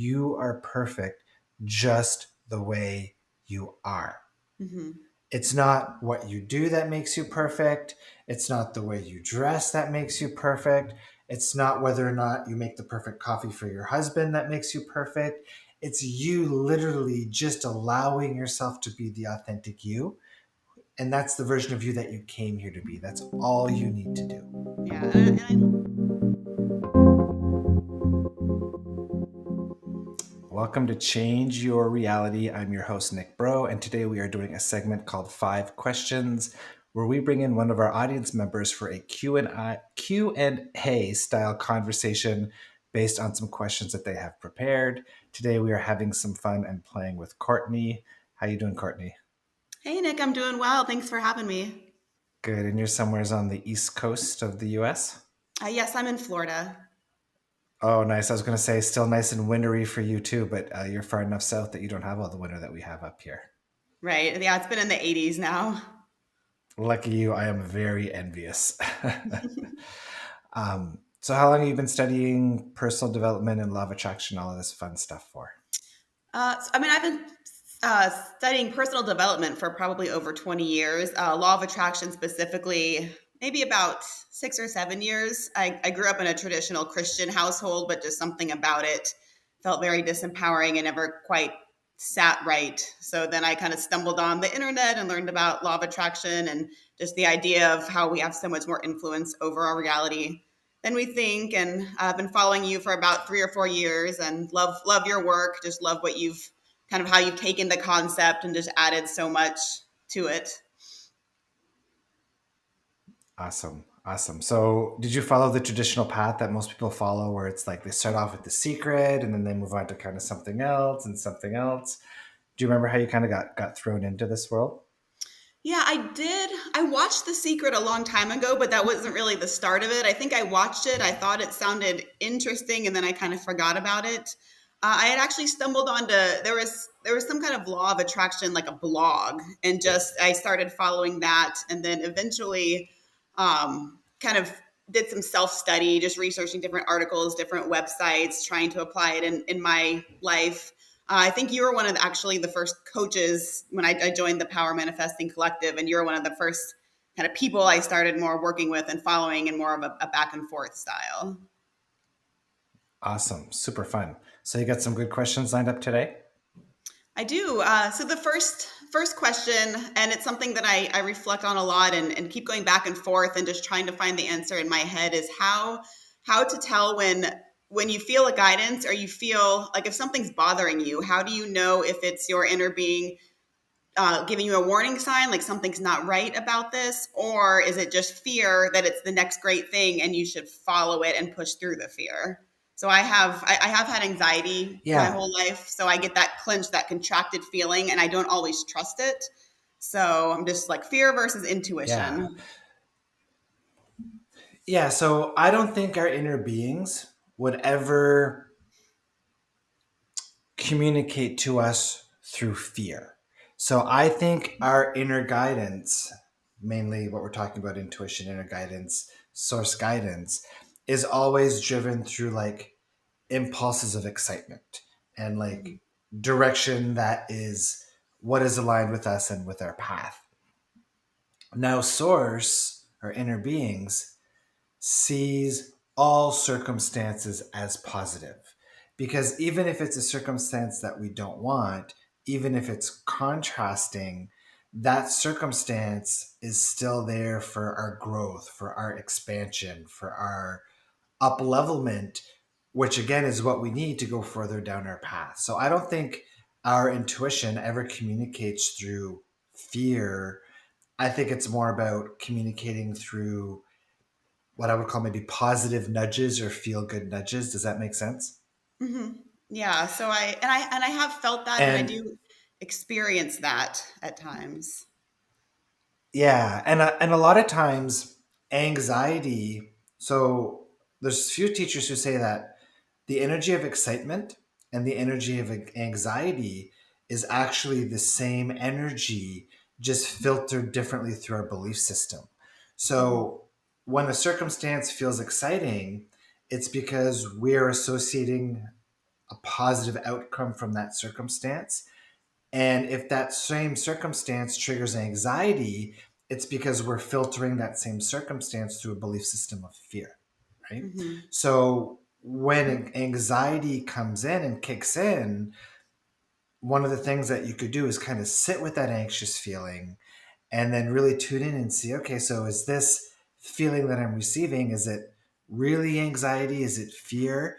you are perfect just the way you are. Mm-hmm. It's not what you do that makes you perfect. It's not the way you dress that makes you perfect. It's not whether or not you make the perfect coffee for your husband that makes you perfect. It's you literally just allowing yourself to be the authentic you. And that's the version of you that you came here to be. That's all you need to do. Yeah, and Welcome to Change Your Reality. I'm your host, Nick Breau, and today we are doing a segment called 5 Questions, where we bring in one of our audience members for a Q&A style conversation based on some questions that they have prepared. Today we are having some fun and playing with Courtney. How you doing, Courtney? hey Nick, I'm doing well. Thanks for having me. Good. And you're somewheres on the east coast of the US? Yes, I'm in Florida. Oh, nice. I was going to say still nice and wintry for you too, but you're far enough south that you don't have all the winter that we have up here. Right. Yeah, it's been in the 80s now. Lucky you, I am very envious. So, how long have you been studying personal development and law of attraction, all of this fun stuff for? I've been studying personal development for probably over 20 years. Law of attraction specifically, maybe about 6 or 7 years. I grew up in a traditional Christian household, but just something about it felt very disempowering and never quite sat right. So then I kind of stumbled on the internet and learned about law of attraction and just the idea of how we have so much more influence over our reality than we think. And I've been following you for about 3 or 4 years and love your work. Just love what you've kind of how you've taken the concept and just added so much to it. Awesome. Awesome. So, did you follow the traditional path that most people follow, where it's like they start off with the secret and then they move on to kind of something else and something else? Do you remember how you kind of got thrown into this world? Yeah, I did. I watched The Secret a long time ago, but that wasn't really the start of it. I think I watched it. I thought it sounded interesting, and then I kind of forgot about it. I had actually stumbled onto there was some kind of law of attraction, like a blog, and just I started following that, and then eventually, kind of did some self study, just researching different articles, different websites, trying to apply it in my life. I think you were one of actually the first coaches when I joined the Power Manifesting Collective, and you were one of the first kind of people I started more working with and following in more of a back and forth style. Awesome. Super fun. So, you got some good questions lined up today? I do. So the first question, and it's something that I reflect on a lot and keep going back and forth and just trying to find the answer in my head is how to tell when you feel a guidance or you feel like if something's bothering you, how do you know if it's your inner being giving you a warning sign, like something's not right about this, or is it just fear that it's the next great thing and you should follow it and push through the fear? So I have had anxiety my Yeah. whole life, so I get that clenched, that contracted feeling, and I don't always trust it. So I'm just like fear versus Yeah. intuition. Yeah. So, I don't think our inner beings would ever communicate to us through fear. So I think our inner guidance, mainly what we're talking about intuition, inner guidance, source guidance, is always driven through like impulses of excitement and like Mhm. direction that is what is aligned with us and with our path. Now, source, our inner beings, sees all circumstances as positive. Because even if it's a circumstance that we don't want, even if it's contrasting, that circumstance is still there for our growth, for our expansion, for our up levelment, which again is what we need to go further down our path. So I don't think our intuition ever communicates through fear. I think it's more about communicating through what I would call maybe positive nudges or feel good nudges. Does that make sense? Hmm. Yeah. So I have felt that, and I And do experience that at times. yeah, and a lot of times anxiety. So there's few teachers who say that the energy of excitement and the energy of anxiety is actually the same energy, just filtered differently through our belief system. Hmm. So when a circumstance feels exciting, it's because we're associating a positive outcome from that circumstance. And if that same circumstance triggers anxiety, it's because we're filtering that same circumstance through a belief system of fear, right? Mm-hmm. So when anxiety comes in and kicks in, one of the things that you could do is kind of sit with that anxious feeling and then really tune in and see, okay, so is this feeling that I'm receiving, is it really anxiety? Is it fear?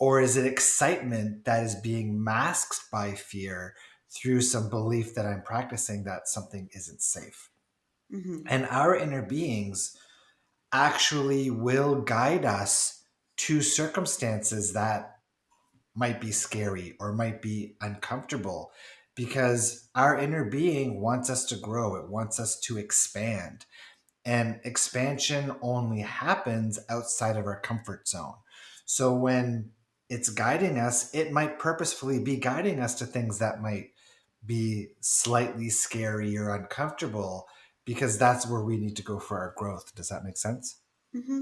Or is it excitement that is being masked by fear through some belief that I'm practicing that something isn't safe? Mm-hmm. And our inner beings actually will guide us to circumstances that might be scary or might be uncomfortable because our inner being wants us to grow, it wants us to expand. And expansion only happens outside of our comfort zone. So when it's guiding us, it might purposefully be guiding us to things that might be slightly scary or uncomfortable because that's where we need to go for our growth. Does that make sense? Mm-hmm.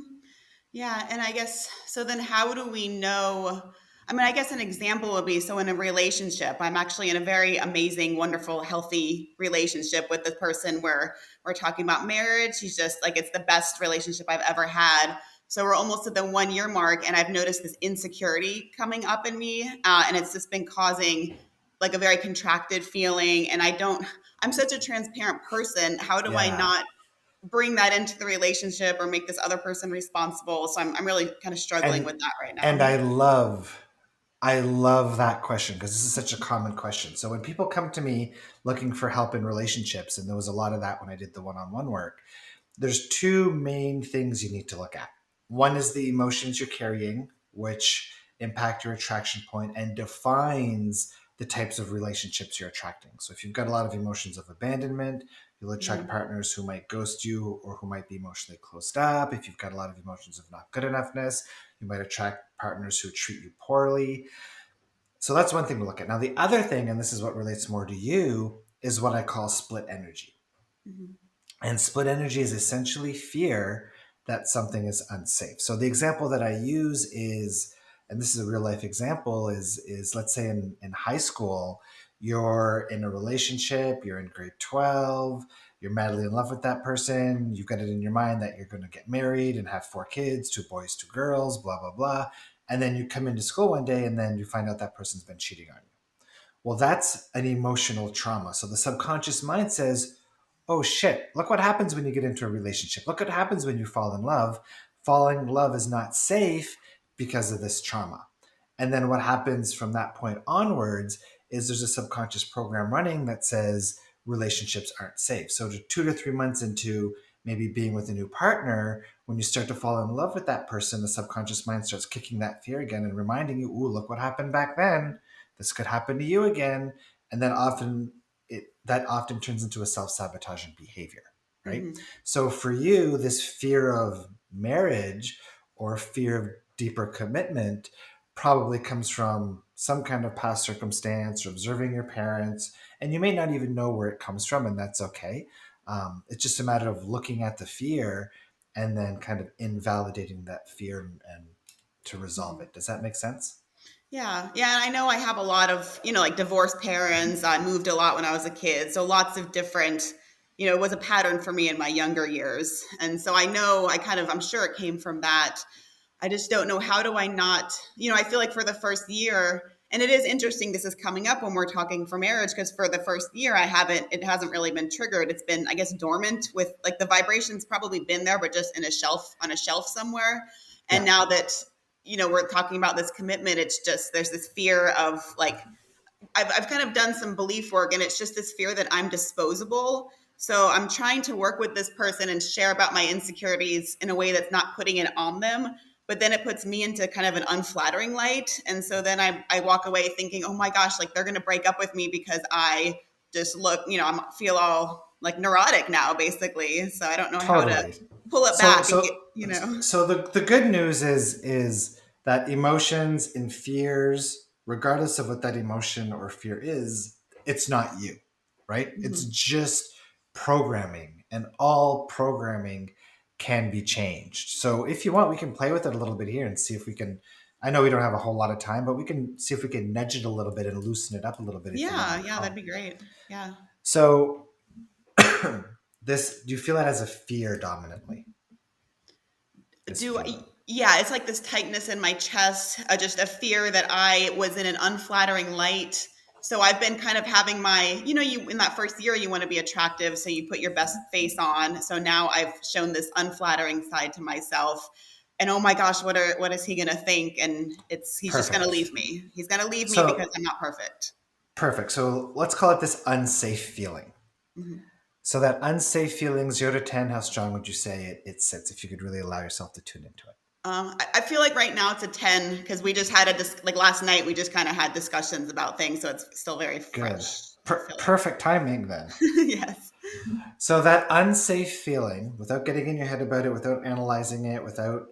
Yeah, and I guess so then how do we know? I mean, I guess an example would be so in a relationship, I'm actually in a very amazing, wonderful, healthy relationship with this person where we're talking about marriage. She's just like it's the best relationship I've ever had. So we're almost at the 1 year mark, and I've noticed this insecurity coming up in me, and it's just been causing like a very contracted feeling. And I don't. I'm such a transparent person. How do I Yeah. not bring that into the relationship or make this other person responsible? So I'm really kind of struggling And with that right and now. I love that question because this is such a common question. So when people come to me looking for help in relationships, and there was a lot of that when I did the one-on-one work, there's two main things you need to look at. One is the emotions you're carrying, which impact your attraction point and defines the types of relationships you're attracting. So if you've got a lot of emotions of abandonment, you'll attract Mhm. partners who might ghost you or who might be emotionally closed up. If you've got a lot of emotions of not good enoughness, you might attract partners who treat you poorly. So that's one thing to look at. Now, the other thing, and this is what relates more to you, is what I call split energy. Mhm. And split energy is essentially fear that something is unsafe. So the example that I use is, and this is a real life example, is let's say in high school, you're in a relationship, you're in grade 12, you're madly in love with that person, you've got it in your mind that you're going to get married and have 4 kids, 2 boys, 2 girls, blah, blah, blah. And then you come into school one day and then you find out that person's been cheating on you. Well, that's an emotional trauma. So the subconscious mind says, oh shit, look what happens when you get into a relationship. Look what happens when you fall in love. Falling in love is not safe because of this trauma. And then what happens from that point onwards is there's a subconscious program running that says relationships aren't safe. So 2 to 3 months into maybe being with a new partner, when you start to fall in love with that person, the subconscious mind starts kicking that fear again and reminding you, ooh, look what happened back then. This could happen to you again. And then that often turns into a self-sabotaging behavior, right? Mhm. So for you, this fear of marriage or fear of deeper commitment probably comes from some kind of past circumstance or observing your parents, and you may not even know where it comes from, and that's okay. It's just a matter of looking at the fear and then kind of invalidating that fear and to resolve Mhm. it. Does that make sense? Yeah. Yeah. And I know I have a lot of, like divorced parents. I moved a lot when I was a kid. So lots of different, it was a pattern for me in my younger years. And so I know I'm sure it came from that. I just don't know how do I not, I feel like for the first year, and it is interesting this is coming up when we're talking for marriage because for the first year it hasn't really been triggered. It's been, I guess, dormant with like the vibrations probably been there, but just in a shelf on a shelf somewhere. And Yeah, now that, we're talking about this commitment, it's just there's this fear of like I've kind of done some belief work and it's just this fear that I'm disposable. So I'm trying to work with this person and share about my insecurities in a way that's not putting it on them. But then it puts me into kind of an unflattering light. And so then I walk away thinking, oh my gosh, like they're going to break up with me because I just look, I feel all like neurotic now, basically. So I don't know how to totally. pull it So back and get, so so the good news is that emotions and fears, regardless of what that emotion or fear is, it's not you, right? It's Mhm. just programming, and all programming can be changed. So if you want, we can play with it a little bit here and see if we can I know we don't have a whole lot of time, but we can see if we can nudge it a little bit and loosen it up a little bit if you don't Yeah, yeah, that'd recall. be great. Yeah. So, this, do you feel that as a fear dominantly? This Do feeling. Yeah, it's like this tightness in my chest, just a fear that I was in an unflattering light. So I've been kind of having my, you in that first year you want to be attractive, so you put your best face on. So now I've shown this unflattering side to myself. And oh my gosh, what is he going to think? And he's just going to Perfect. leave me. He's going to leave me because So, I'm not perfect. perfect. So, let's call it this unsafe feeling. Mhm. So, that unsafe feeling, 0 to 10, how strong would you say it sits if you could really allow yourself to tune into it? I feel like right now it's a 10 because we just had like last night we just kind of had discussions about things, so it's still very Good. fresh. I feel Perfect timing then. like. Yes. So that unsafe feeling, without getting in your head about it, without analyzing it, without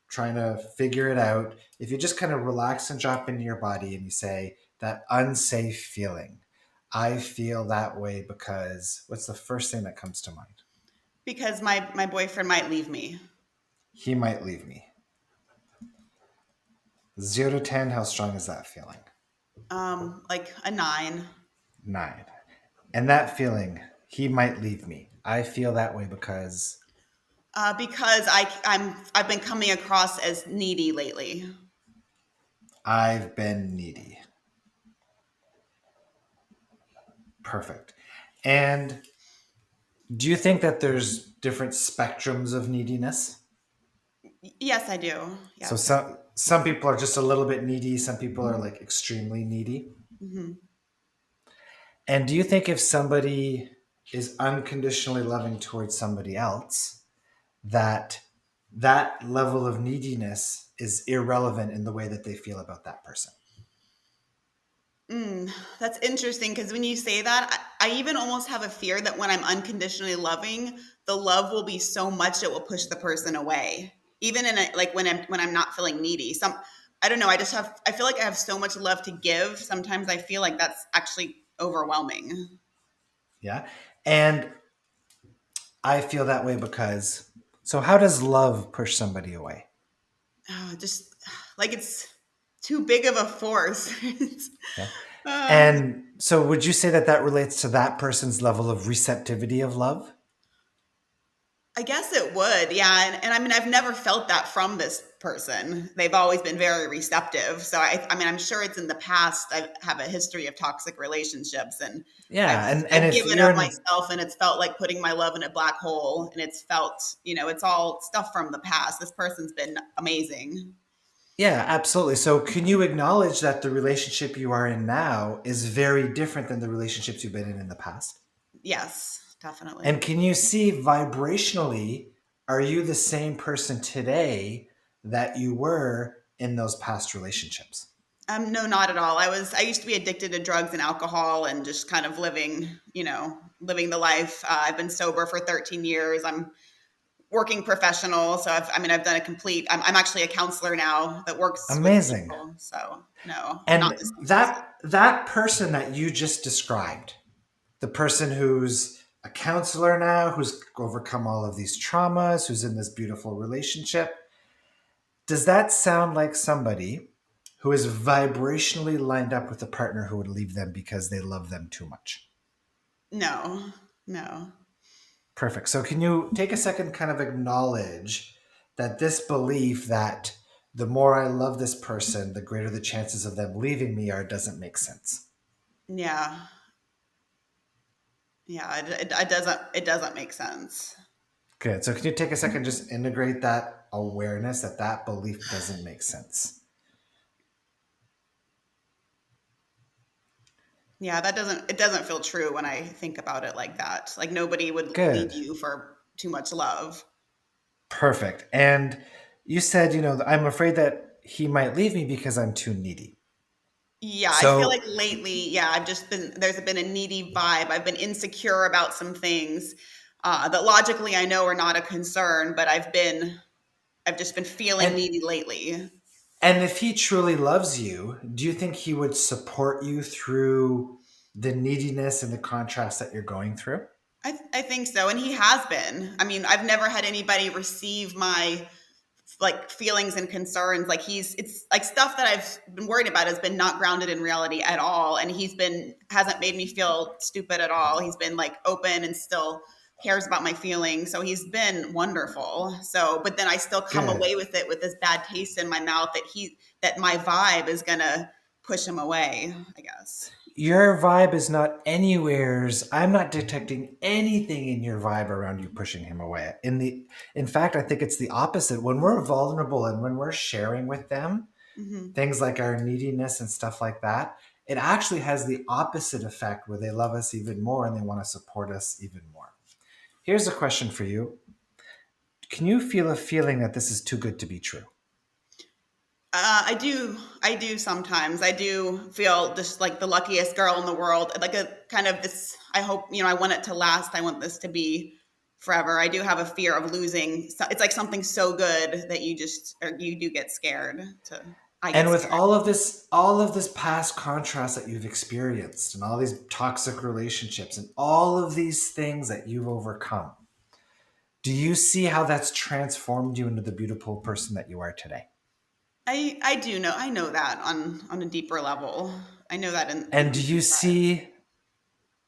trying to figure it out, if you just kind of relax and drop into your body and you say, that unsafe feeling, I feel that way because what's the first thing that comes to mind? Because my boyfriend might leave me. He might leave me. 0 to 10, how strong is that feeling? Like a 9. 9. And that feeling, he might leave me. I feel that way because Because I've been coming across as needy lately. I've been needy. Perfect. And do you think that there's different spectrums of neediness? Yes, I do. So Yes. some people are just a little bit needy, some people are like extremely needy. Hmm. And do you think if somebody is unconditionally loving towards somebody else, that that level of neediness is irrelevant in the way that they feel about that person? That's interesting because when you say that, I even almost have a fear that when I'm unconditionally loving, the love will be so much it will push the person away. Even like when I'm not feeling needy. I don't know. I feel like I have so much love to give. Sometimes I feel like that's actually overwhelming. Yeah. And I feel that way because, so how does love push somebody away? Just like it's too big of a force. Yeah. uh, And so would you say that that relates to that person's level of receptivity of love? I guess it would, yeah. And I mean, I've never felt that from this person. They've always been very receptive. So I mean, I'm sure it's in the past. I have a history of toxic relationships, and I've Yeah, and I've if given you're up in, myself, and it's felt like putting my love in a black hole. And it's felt, it's all stuff from the past. This person's been amazing. yeah, absolutely. So can you acknowledge that the relationship you are in now is very different than the relationships you've been in the past? Yes, definitely. And can you see vibrationally, are you the same person today that you were in those past relationships? No, not at all. I used to be addicted to drugs and alcohol and just kind of living the life. I've been sober for 13 years. I'm working professional. So I've done a complete, I'm actually a counselor now that works with Amazing. people. So no, I'm not And the same person. that person that you just described, the person who's a counselor now, who's overcome all of these traumas, who's in this beautiful relationship, does that sound like somebody who is vibrationally lined up with a partner who would leave them because they love them too much? No, no. Perfect. So, can you take a second, kind of acknowledge that this belief that the more I love this person, the greater the chances of them leaving me are doesn't make sense? Yeah. Yeah. It doesn't make sense. Good. So, can you take a second, just integrate that awareness that that belief doesn't make sense? Yeah. It doesn't feel true when I think about it like that. Like nobody would leave Good. you for too much love. Perfect. And you said, I'm afraid that he might leave me because I'm too needy. Yeah, I feel like So, lately, yeah, there's been a needy vibe. I've been insecure about some things that logically I know are not a concern, but I've just been feeling and needy lately. and if he truly loves you, do you think he would support you through the neediness and the contrast that you're going through? I think so, and he has been. I mean, I've never had anybody receive my like feelings and concerns. Like it's like stuff that I've been worried about has been not grounded in reality at all. And hasn't made me feel stupid at all. He's been like open and still cares about my feelings. So he's been wonderful. So, but then I still come Good. away with it with this bad taste in my mouth that my vibe is going to push him away, I guess. Your vibe is not anywheres. I'm not detecting anything in your vibe around you pushing him away. In fact, I think it's the opposite. When we're vulnerable and when we're sharing with them Hmm. things like our neediness and stuff like that, it actually has the opposite effect where they love us even more and they want to support us even more. Here's a question for you. Can you feel a feeling that this is too good to be true? I do. I do sometimes. I do feel just like the luckiest girl in the world. Like a kind of this. I hope I want it to last. I want this to be forever. I do have a fear of losing. It's like something so good that you do get scared. I get And with scared. all of this past contrast that you've experienced and all these toxic relationships and all of these things that you've overcome, do you see how that's transformed you into the beautiful person that you are today? I do know. I know that on a deeper level. I know that And do you inside. see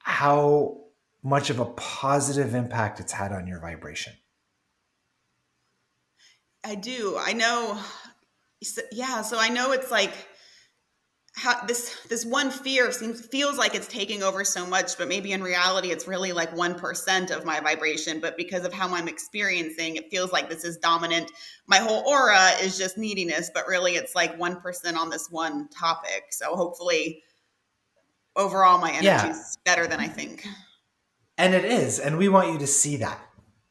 how much of a positive impact it's had on your vibration? I do. I know. Yeah. So I know it's like how this one fear feels like it's taking over so much, but maybe in reality it's really like 1% of my vibration. But because of how I'm experiencing, it feels like this is dominant. My whole aura is just neediness, but really it's like 1% on this one topic. So hopefully overall my energy Yeah, is better than I think. and it is. And we want you to see that,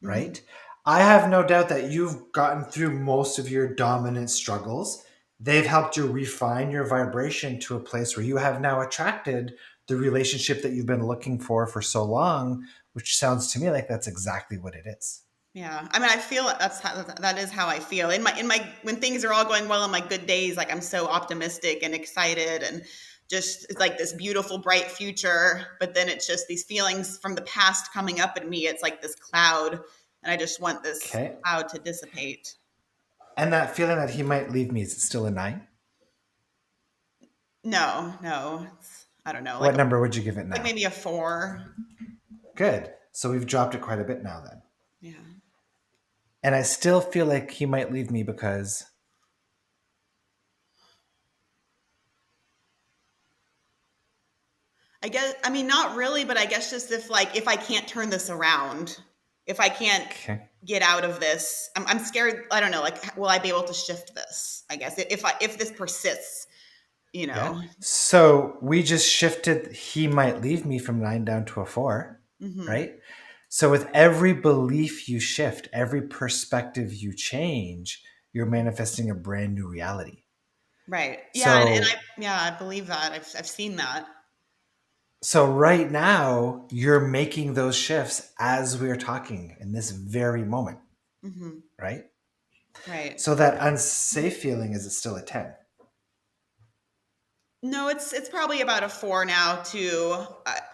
Hmm. right? I have no doubt that you've gotten through most of your dominant struggles. They've helped you refine your vibration to a place where you have now attracted the relationship that you've been looking for so long, which sounds to me like that's exactly what it is. Yeah, I mean, I feel that is how I feel in my when things are all going well on my good days. Like I'm so optimistic and excited, and just it's like this beautiful, bright future. But then it's just these feelings from the past coming up at me. It's like this cloud, and I just want this Okay. cloud to dissipate. And that feeling that he might leave me, is it still a 9? No, no, I don't know, What number would you give it like now? maybe a 4. Good. So we've dropped it quite a bit now then. Yeah. And I still feel like he might leave me because. I guess, I mean, not really, but I guess just if I can't turn this around, if I can't Okay. get out of this, I'm scared. I don't know. Like, will I be able to shift this? I guess if this persists, you Yeah. know. So we just shifted he might leave me from 9 down to a 4, Hmm. right? So with every belief you shift, every perspective you change, you're manifesting a brand new reality. Right. Yeah. So I believe that. I've seen that. so right now you're making those shifts as we're talking in this very moment, Hmm. right? Right. So that unsafe feeling, is it still a 10? No, it's probably about a 4 now to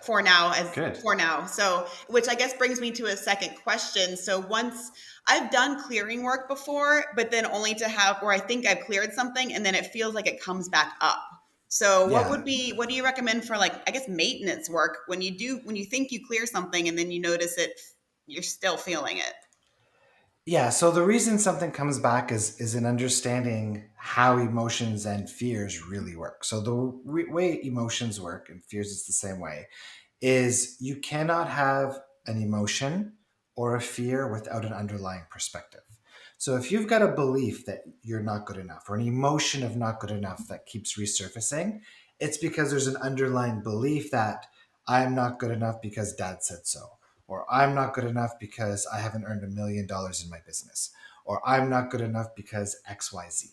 4 now as Good. 4 now. So, which I guess brings me to a second question. So, once I've done clearing work before, but then only to have where I think I've cleared something and then it feels like it comes back up. So, Yeah. what do you recommend for like I guess maintenance work when you think you clear something and then you notice you're still feeling it. Yeah, so the reason something comes back is in understanding how emotions and fears really work. So the way emotions work and fears is the same way is you cannot have an emotion or a fear without an underlying perspective. So if you've got a belief that you're not good enough or an emotion of not good enough that keeps resurfacing, it's because there's an underlying belief that I'm not good enough because dad said so, or I'm not good enough because I haven't earned $1 million in my business, or I'm not good enough because XYZ.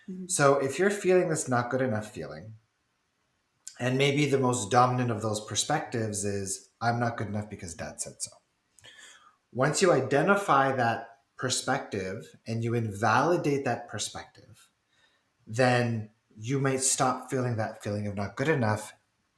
Mhm. So if you're feeling this not good enough feeling, and maybe the most dominant of those perspectives is I'm not good enough because dad said so. Once you identify that perspective and you invalidate that perspective, then you might stop feeling that feeling of not good enough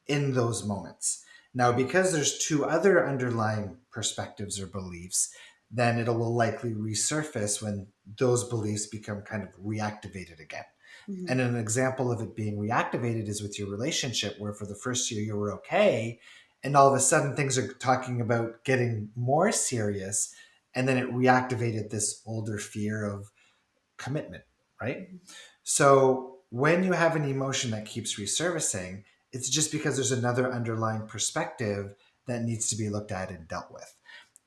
in those moments. Now, because there's two other underlying perspectives or beliefs, then it will likely resurface when those beliefs become kind of reactivated again. Mhm. And an example of it being reactivated is with your relationship, where for the first year you were okay, and all of a sudden things are talking about getting more serious, and then it reactivated this older fear of commitment, right? Mhm. So when you have an emotion that keeps resurfacing, it's just because there's another underlying perspective that needs to be looked at and dealt with.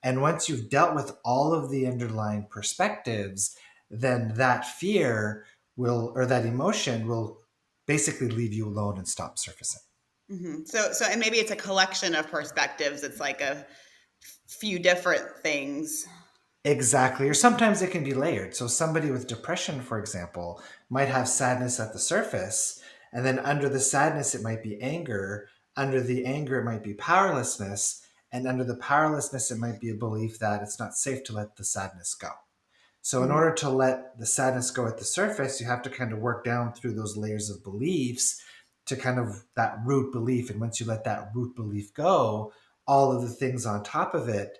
And once you've dealt with all of the underlying perspectives, then that fear will, or that emotion will basically leave you alone and stop surfacing. And maybe it's a collection of perspectives. It's like a few different things. Exactly. Or sometimes it can be layered. So somebody with depression, for example, might have sadness at the surface, and then under the sadness, it might be anger. Under the anger, it might be powerlessness. And under the powerlessness, it might be a belief that it's not safe to let the sadness go. So, in Mhm. order to let the sadness go at the surface, you have to kind of work down through those layers of beliefs to kind of that root belief. And once you let that root belief go, all of the things on top of it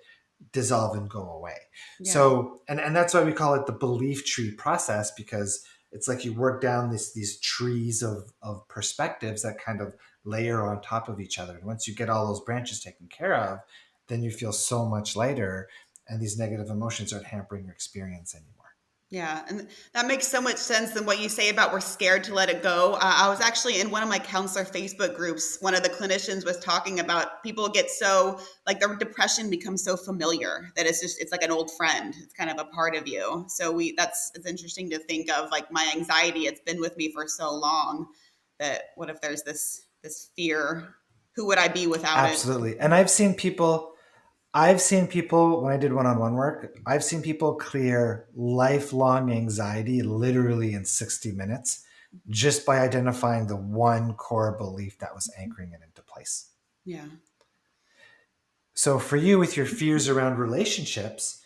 dissolve and go away. Yeah. So, and that's why we call it the belief tree process, because it's like you work down these trees of perspectives that kind of layer on top of each other. And once you get all those branches taken care of, then you feel so much lighter, and these negative emotions aren't hampering your experience anymore. Yeah, and that makes so much sense than what you say about we're scared to let it go. I was actually in one of my counselor Facebook groups. One of the clinicians was talking about people get so like their depression becomes so familiar that it's like an old friend. It's kind of a part of you. So it's interesting to think of like my anxiety. It's been with me for so long that what if there's this fear? Who would I be without it? Absolutely. And I've seen people when I did one-on-one work, I've seen people clear lifelong anxiety literally in 60 minutes just by identifying the one core belief that was anchoring it into place. Yeah. So for you, with your fears around relationships,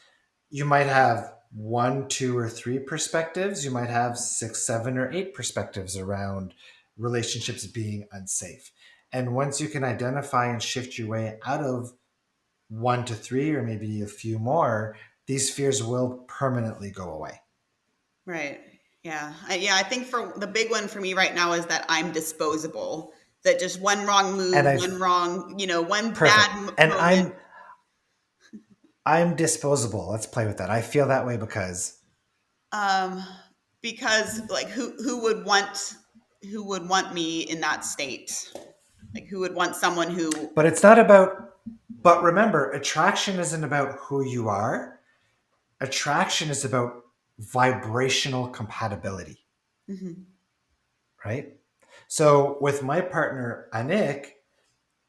you might have one, two, or three perspectives. You might have six, seven, or eight perspectives around relationships being unsafe. And once you can identify and shift your way out of one to three, or maybe a few more, these fears will permanently go away. Right. Yeah. I think for the big one for me right now is that I'm disposable. That just one wrong And move, one I've wrong, one bad perfect. And moment. I'm disposable. Let's play with that. I feel that way because, Um, because like who would want me in that state? Like who would want someone who? but it's not about, but remember, attraction isn't about who you are. Attraction is about vibrational compatibility, Mhm. right? So with my partner, Nick,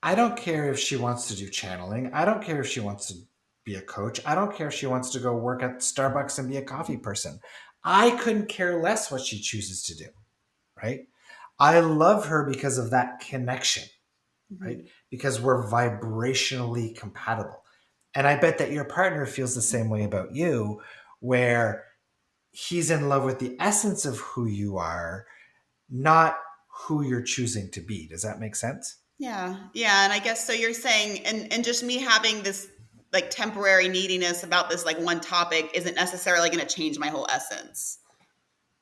I don't care if she wants to do channeling. I don't care if she wants to be a coach. I don't care if she wants to go work at Starbucks and be a coffee person. I couldn't care less what she chooses to do, right? I love her because of that connection, right? Mhm. Because we're vibrationally compatible. And I bet that your partner feels the same way about you, where he's in love with the essence of who you are, not who you're choosing to be. Does that make sense? Yeah. Yeah. And I guess so you're saying, and just me having this like temporary neediness about this like one topic isn't necessarily going to change my whole essence,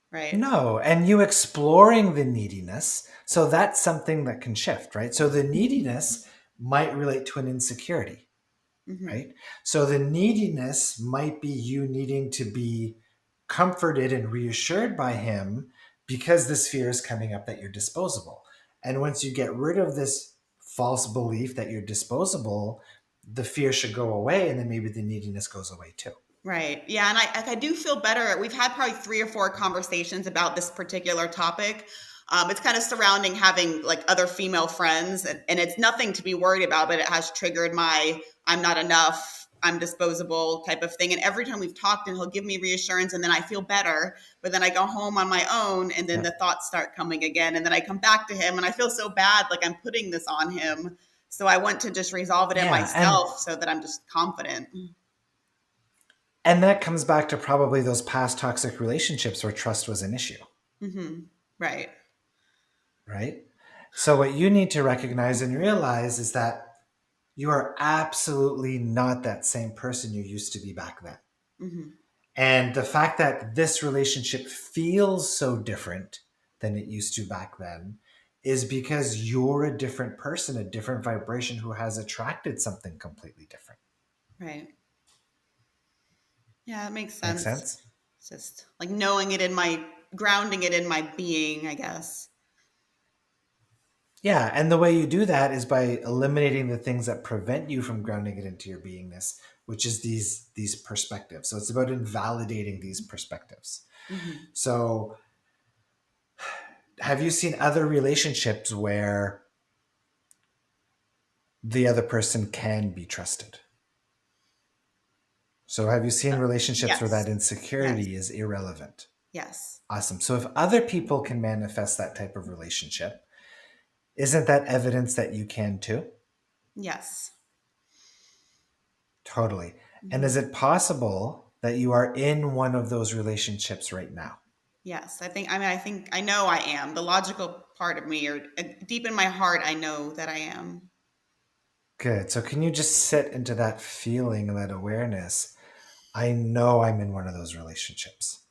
right? No, and you exploring the neediness, so that's something that can shift, right? So the neediness might relate to an insecurity, Hmm. right? So the neediness might be you needing to be comforted and reassured by him because this fear is coming up that you're disposable. And once you get rid of this false belief that you're disposable, the fear should go away, and then maybe the neediness goes away too. Right. Yeah. And I do feel better. We've had probably 3 or 4 conversations about this particular topic. It's kind of surrounding having like other female friends, and it's nothing to be worried about, but it has triggered my I'm not enough, I'm disposable type of thing. And every time we've talked, and he'll give me reassurance, and then I feel better. But then I go home on my own, and then Yeah. the thoughts start coming again. And then I come back to him, and I feel so bad, like I'm putting this on him. So I want to just resolve it in Yeah, and myself so that I'm just confident. and that comes back to probably those past toxic relationships where trust was an issue, Hmm. Right. right? So what you need to recognize and realize is that You are absolutely not that same person you used to be back then. Hmm. And the fact that this relationship feels so different than it used to back then is because you're a different person, a different vibration who has attracted something completely different. Right. Yeah, it makes Make sense. sense? It's just like knowing it in my, grounding it in my being, I guess. Yeah, and the way you do that is by eliminating the things that prevent you from grounding it into your beingness, which is these perspectives. So it's about invalidating these perspectives. Hmm. So have you seen other relationships where the other person can be trusted? So have you seen relationships where that Yes. Yes. insecurity is irrelevant? Yes. Awesome. So if other people can manifest that type of relationship, isn't that evidence that you can too? Yes. Totally. And is Hmm. it possible that you are in one of those relationships right now? Yes. I think, I know I am. The logical part of me, or deep in my heart, I know that I am. Good. So can you just sit into that feeling and that awareness? I know I'm in one of those relationships.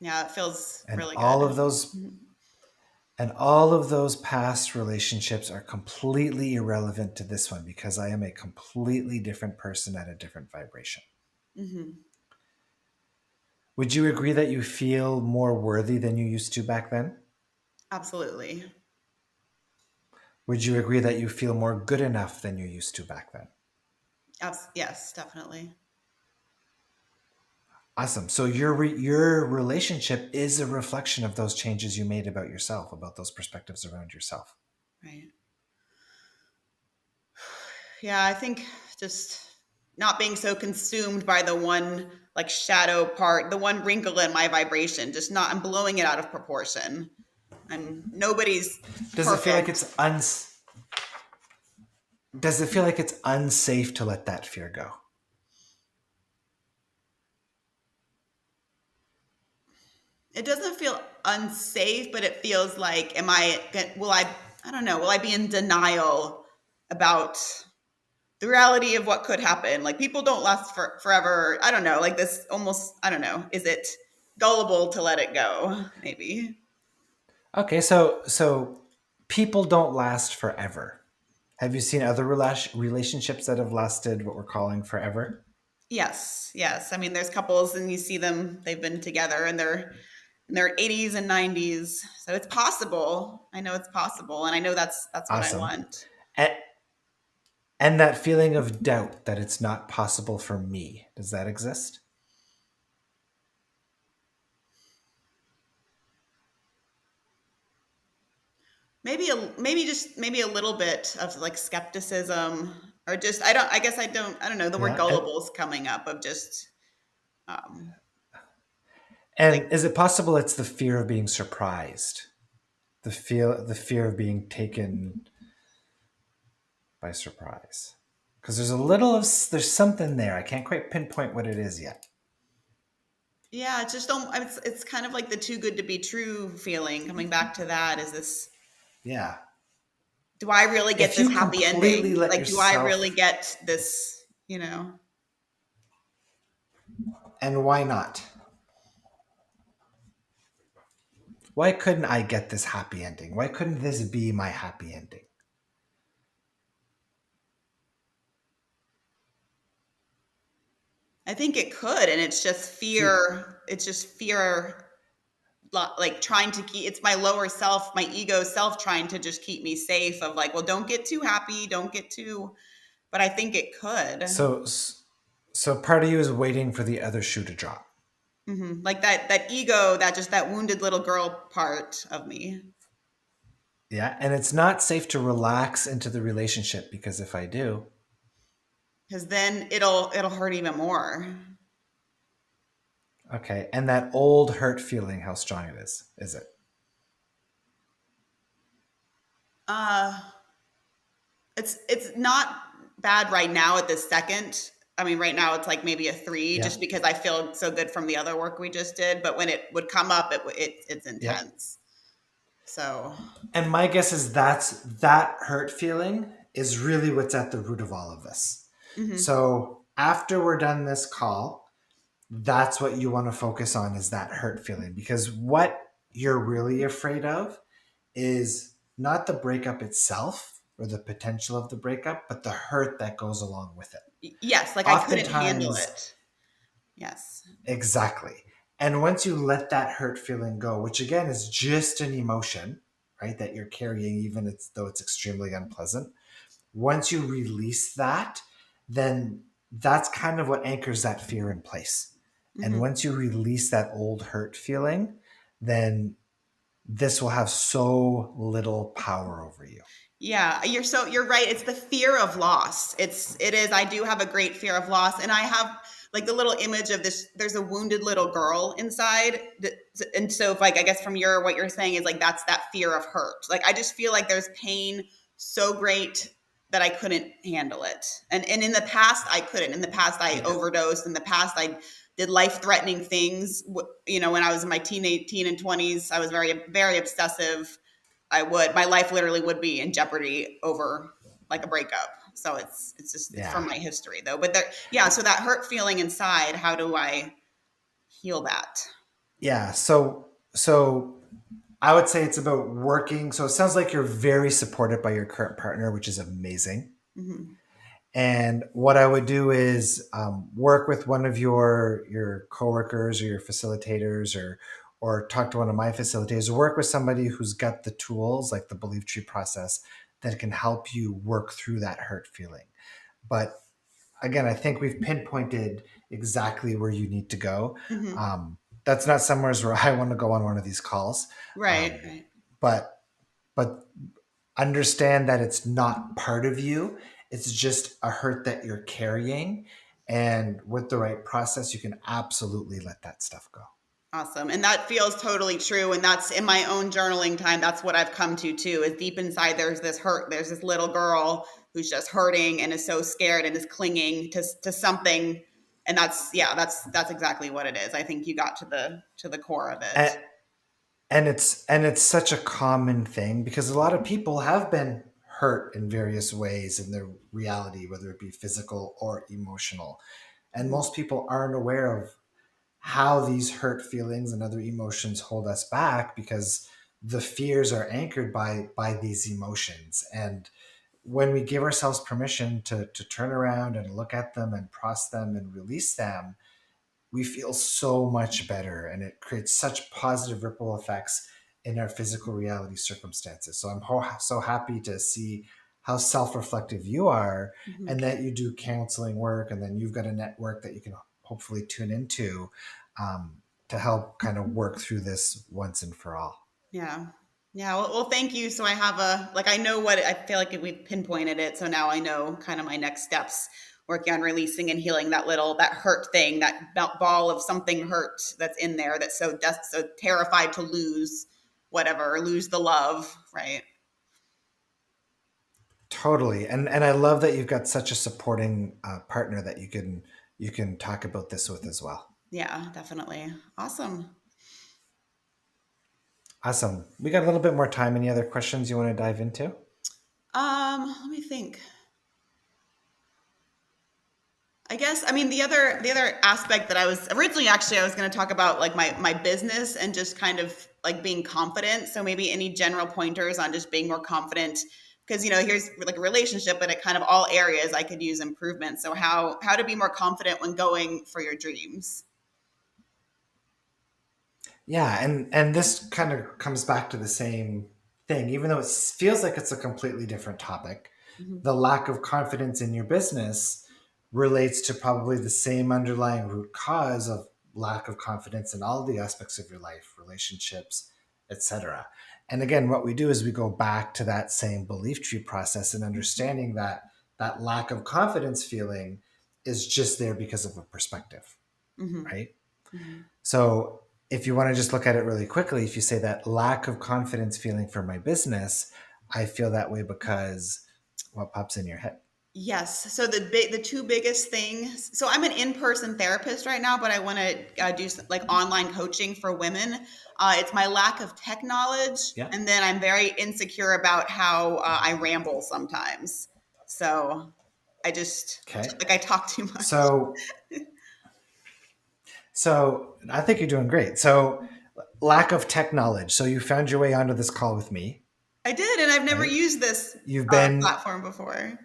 Yeah, it feels And really all good. of those Mhm. and all of those past relationships are completely irrelevant to this one because I am a completely different person at a different vibration. Mhm. Would you agree that you feel more worthy than you used to back then? Absolutely. Would you agree that you feel more good enough than you used to back then? Yes, definitely. Awesome. So your relationship is a reflection of those changes you made about yourself, about those perspectives around yourself. Right. Yeah, I think just not being so consumed by the one like shadow part, the one wrinkle in my vibration, just not, I'm blowing it out of proportion. Nobody's Does it feel like perfect. it's does it feel like it's unsafe to let that fear go? It doesn't feel unsafe, but it feels like, I don't know, will I be in denial about the reality of what could happen? Like people don't last forever. I don't know, like this almost, I don't know, is it gullible to let it go? Maybe. Okay, so people don't last forever. Have you seen other relationships that have lasted what we're calling forever? Yes, yes. I mean, there's couples and you see them, they've been together and they're in their 80s and 90s. So it's possible. I know it's possible. And I know that's what I Awesome. want. And, and that feeling of doubt that it's not possible for me, does that exist? Maybe a little bit of like skepticism, or just I don't know, the word Yeah. And, gullible is coming up, of just um like, and is it possible it's the fear of being surprised? The fear of being taken by surprise. Because there's something there. I can't quite pinpoint what it is yet. yeah, it's just don't it's kind of like the too good to be true feeling. Coming back to that, is this, Yeah. do I really get If this you happy completely ending? let Like, do I really yourself, get this, and why not? Why couldn't I get this happy ending? Why couldn't this be my happy ending? I think it could, and See, it's just fear, like trying to keep, it's my lower self, my ego self trying to just keep me safe, of like, well, don't get too happy, don't get too, but I think it could. so so part of you is waiting for the other shoe to drop. Like that ego, that wounded little girl part of me. Yeah, and it's not safe to relax into the relationship because if I do, Because then it'll hurt even more. okay, and that old hurt feeling, how strong it is it? uh it's not bad right now at this second. I mean, right now it's like maybe a 3, Yeah, just because I feel so good from the other work we just did. But when it would come up, it's yeah. intense. So, And my guess is that hurt feeling is really what's at the root of all of this. mhm, So after we're done this call, that's what you want to focus on is that hurt feeling, because what you're really afraid of is not the breakup itself or the potential of the breakup, but the hurt that goes along with it. yes, like I couldn't handle Oftentimes, it. Yes. exactly. And once you let that hurt feeling go, which again is just an emotion, right, that you're carrying, even though it's extremely unpleasant, once you release that, then that's kind of what anchors that fear in place. And Mhm. once you release that old hurt feeling, then this will have so little power over you. Yeah, you're right. It's the fear of loss. It is. I do have a great fear of loss, and I have like the little image of this. There's a wounded little girl inside, and so if, like I guess from your what you're saying is like that's that fear of hurt. Like I just feel like there's pain so great that I couldn't handle it, and in the past I couldn't. In the past I Yeah. overdosed. In the past I did life threatening things. When I was in my teen and 20s, I was very obsessive. My life literally would be in jeopardy over like a breakup. So it's just it's from Yeah. my history though. But there, yeah. So that hurt feeling inside, how do I heal that? Yeah. So I would say it's about working. So it sounds like you're very supported by your current partner, which is amazing. Hmm. And what I would do is work with one of your coworkers or your facilitators, or talk to one of my facilitators, or work with somebody who's got the tools like the belief tree process that can help you work through that hurt feeling. But again, I think we've pinpointed exactly where you need to go. Hmm. That's not somewhere where I want to go on one of these calls, Right. um, Right. but but understand that it's not part of you. It's just a hurt that you're carrying. And with the right process, you can absolutely let that stuff go. Awesome. And that feels totally true. And that's in my own journaling time. That's what I've come to too, is deep inside there's this hurt. There's this little girl who's just hurting and is so scared and is clinging to something. And that's exactly what it is. I think you got to the core of it. And, and it's such a common thing because a lot of people have been hurt in various ways in their reality, whether it be physical or emotional. And Mhm. most people aren't aware of how these hurt feelings and other emotions hold us back because the fears are anchored by these emotions. And when we give ourselves permission to turn around and look at them and process them and release them, we feel so much better, and it creates such positive ripple effects in our physical reality circumstances. So I'm so happy to see how self-reflective you are, Mhm. and that you do counseling work, and then you've got a network that you can hopefully tune into, to help kind of work through this once and for all. Yeah. Yeah. Well, thank you. So I have I know what I feel like we pinpointed it. So now I know kind of my next steps working on releasing and healing that hurt thing, that ball of something hurt that's in there that's so terrified to lose whatever, lose the love. Right. Totally. And I love that you've got such a supporting partner that you can talk about this with as well. Yeah, definitely. Awesome. Awesome. We got a little bit more time. Any other questions you want to dive into? Let me think. I guess I mean the other aspect that I was originally actually I was going to talk about like my business and just kind of like being confident. So maybe any general pointers on just being more confident because here's like a relationship, but at kind of all areas I could use improvement. So how to be more confident when going for your dreams. Yeah, and this kind of comes back to the same thing, even though it feels like it's a completely different topic. Mhm. The lack of confidence in your business relates to probably the same underlying root cause of lack of confidence in all the aspects of your life, relationships, etc. And again, what we do is we go back to that same belief tree process and understanding that that lack of confidence feeling is just there because of a perspective, Mhm. right? Mhm. So if you want to just look at it really quickly, if you say that lack of confidence feeling for my business, I feel that way because what pops in your head? Yes. So the two biggest things. So I'm an in-person therapist right now, but I want to do like online coaching for women. It's my lack of tech knowledge, Yeah. and then I'm very insecure about how I ramble sometimes. So I just Okay. like I talk too much. So so I think you're doing great. So lack of tech knowledge. So you found your way onto this call with me, I did, and I've never right? used this You've been platform before.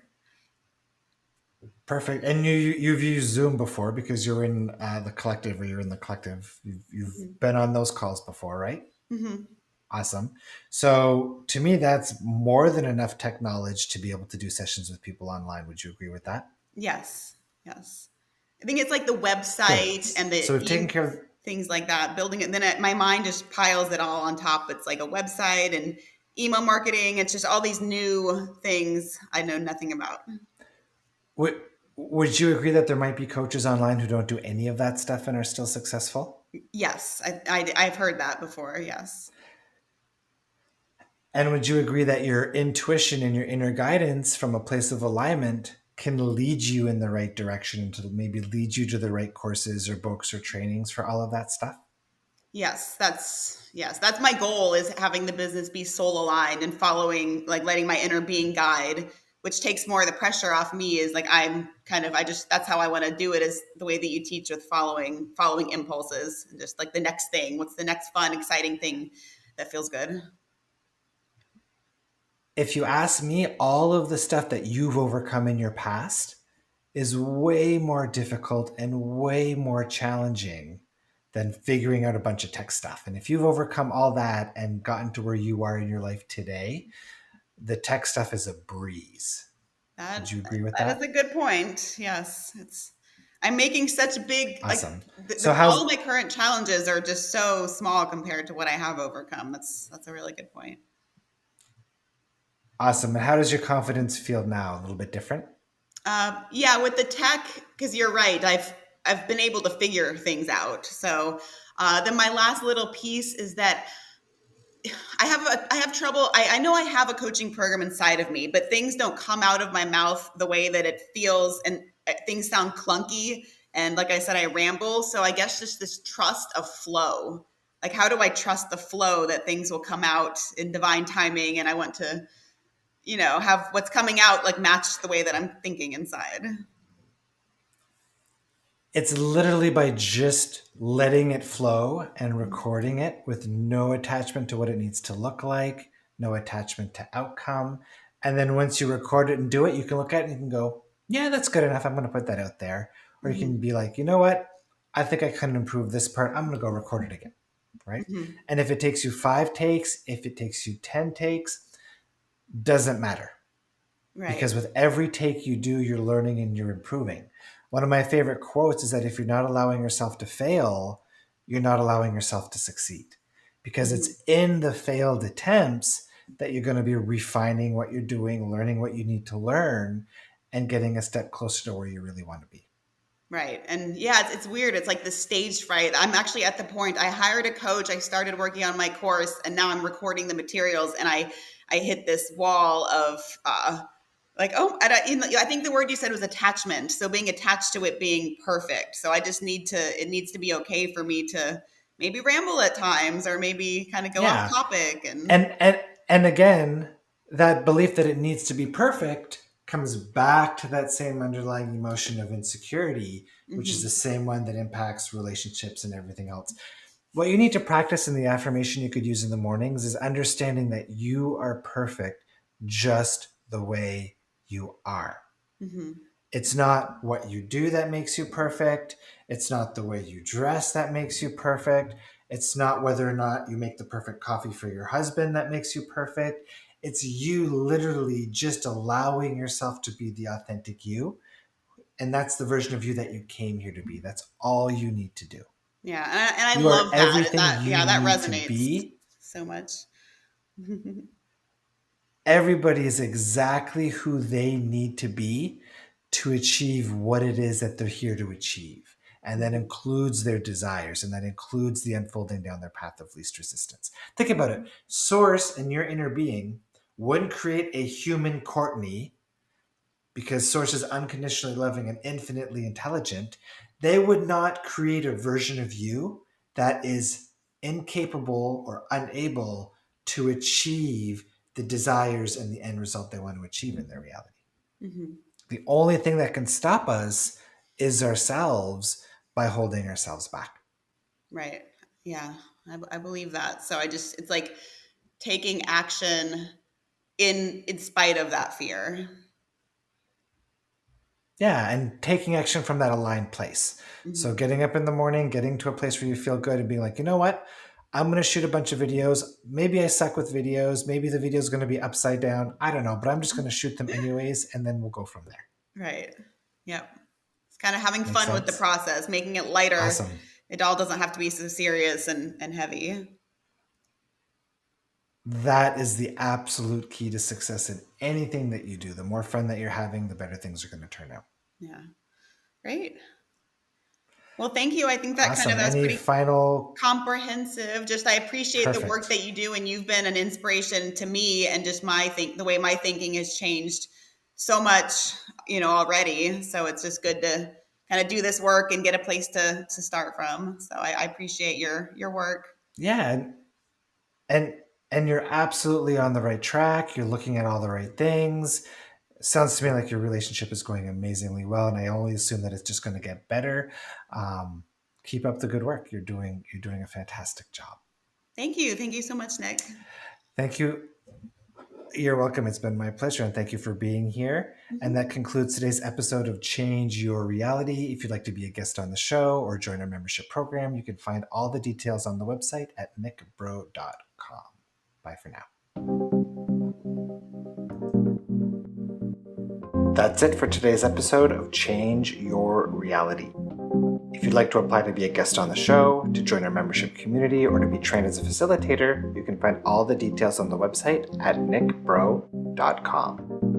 perfect, and you've used Zoom before because you're in the collective, or you're in the collective. You've Hmm. been on those calls before, right? Hmm. Awesome. So to me, that's more than enough tech knowledge to be able to do sessions with people online. Would you agree with that? Yes. Yes. I think it's like the Good. website and So we've taken care of. things like that, building it. And then my mind just piles it all on top. It's like a website and email marketing. It's just all these new things I know nothing about. Would Would you agree that there might be coaches online who don't do any of that stuff and are still successful? Yes, I've heard that before. Yes. And would you agree that your intuition and your inner guidance from a place of alignment can lead you in the right direction, to maybe lead you to the right courses or books or trainings for all of that stuff? Yes, that's my goal, is having the business be soul aligned and following, like letting my inner being guide, which takes more of the pressure off me. Is like I'm kind of, I just, that's how I want to do it, is the way that you teach, with following impulses and just like the next thing. What's the next fun, exciting thing that feels good? If you ask me, all of the stuff that you've overcome in your past is way more difficult and way more challenging than figuring out a bunch of tech stuff. And if you've overcome all that and gotten to where you are in your life today, the tech stuff is a breeze. That Would you agree with that is that? a good point. Yes, it's, I'm making such big, like Awesome. So all how's of my current challenges are just so small compared to what I have overcome. That's a really good point. awesome. And how does your confidence feel now? A little bit different? Yeah, with the tech, because you're right. I've been able to figure things out. So then my last little piece is that I have trouble. I know I have a coaching program inside of me, but things don't come out of my mouth the way that it feels, and things sound clunky. And like I said, I ramble. So I guess just this trust of flow. Like, how do I trust the flow that things will come out in divine timing? And I want to, have what's coming out like match the way that I'm thinking inside. It's literally by just letting it flow and recording it with no attachment to what it needs to look like, no attachment to outcome. And then once you record it and do it, you can look at it and you can go, yeah, that's good enough. I'm going to put that out there. Or you can Hmm. be like, you know what? I think I can improve this part. I'm going to go record it again. Right. Hmm. And if it takes you 5 takes, if it takes you 10 takes, doesn't matter, Right. because with every take you do, you're learning and you're improving. One of my favorite quotes is that if you're not allowing yourself to fail, you're not allowing yourself to succeed. Because Hmm. it's in the failed attempts that you're going to be refining what you're doing, learning what you need to learn, and getting a step closer to where you really want to be. Right. And yeah, it's weird. It's like the stage fright. I'm actually at the point, I hired a coach, I started working on my course, and now I'm recording the materials, and I hit this wall of like, oh, I think the word you said was attachment. So being attached to it being perfect. So I just it needs to be okay for me to maybe ramble at times, or maybe kind of go off Yeah. topic. And And again, that belief that it needs to be perfect comes back to that same underlying emotion of insecurity, which is the Mhm. same one that impacts relationships and everything else. What you need to practice in the affirmation you could use in the mornings is understanding that you are perfect just the way you are. Mhm. It's not what you do that makes you perfect. It's not the way you dress that makes you perfect. It's not whether or not you make the perfect coffee for your husband that makes you perfect. It's you literally just allowing yourself to be the authentic you. And that's the version of you that you came here to be. That's all you need to do. Yeah, and I You are love that. And everything you yeah, that need to resonates be. so much. Everybody is exactly who they need to be to achieve what it is that they're here to achieve. And that Mhm. includes their desires, and that includes the unfolding down their path of least resistance. Think about it. Mhm. Source and your inner being wouldn't create a human Courtney because Source is unconditionally loving and infinitely intelligent, they would not create a version of you that is incapable or unable to achieve the desires and the end result they want to achieve in their reality. Mm-hmm. The only thing that can stop us is ourselves by holding ourselves back. Right. Yeah, I believe that. So it's like taking action in spite of that fear. Yeah, and taking action from that aligned place. So Mm-hmm. getting up in the morning, getting to a place where you feel good and being like, you know what? I'm going to shoot a bunch of videos. Maybe I suck with videos. Maybe the video is going to be upside down. I don't know, but I'm just going to shoot them anyways, and then we'll go from there. Right. Yep. It's kind of having Makes fun with the sense? process, making it lighter. Awesome. It all doesn't have to be so serious and heavy. That is the absolute key to success in anything that you do. The more fun that you're having, the better things are going to turn out. Yeah. Great. Well, thank you. I think that Awesome. was Any pretty final? comprehensive. Just I appreciate the work Perfect. that you do, and you've been an inspiration to me, and just the way my thinking has changed so much, already. So it's just good to kind of do this work and get a place to start from. So I appreciate your work. Yeah, and and you're absolutely on the right track. You're looking at all the right things. Sounds to me like your relationship is going amazingly well, and I only assume that it's just going to get better. Um, Keep up the good work. You're doing a fantastic job. Thank you so much, Nick. Thank you. You're welcome. It's been my pleasure, and thank you for being here. And Mhm. that concludes today's episode of Change Your Reality. If you'd like to be a guest on the show or join our membership program, you can find all the details on the website at nickbreau.com. Bye for now. That's it for today's episode of Change Your Reality. If you'd like to apply to be a guest on the show, to join our membership community, or to be trained as a facilitator, you can find all the details on the website at nickbreau.com.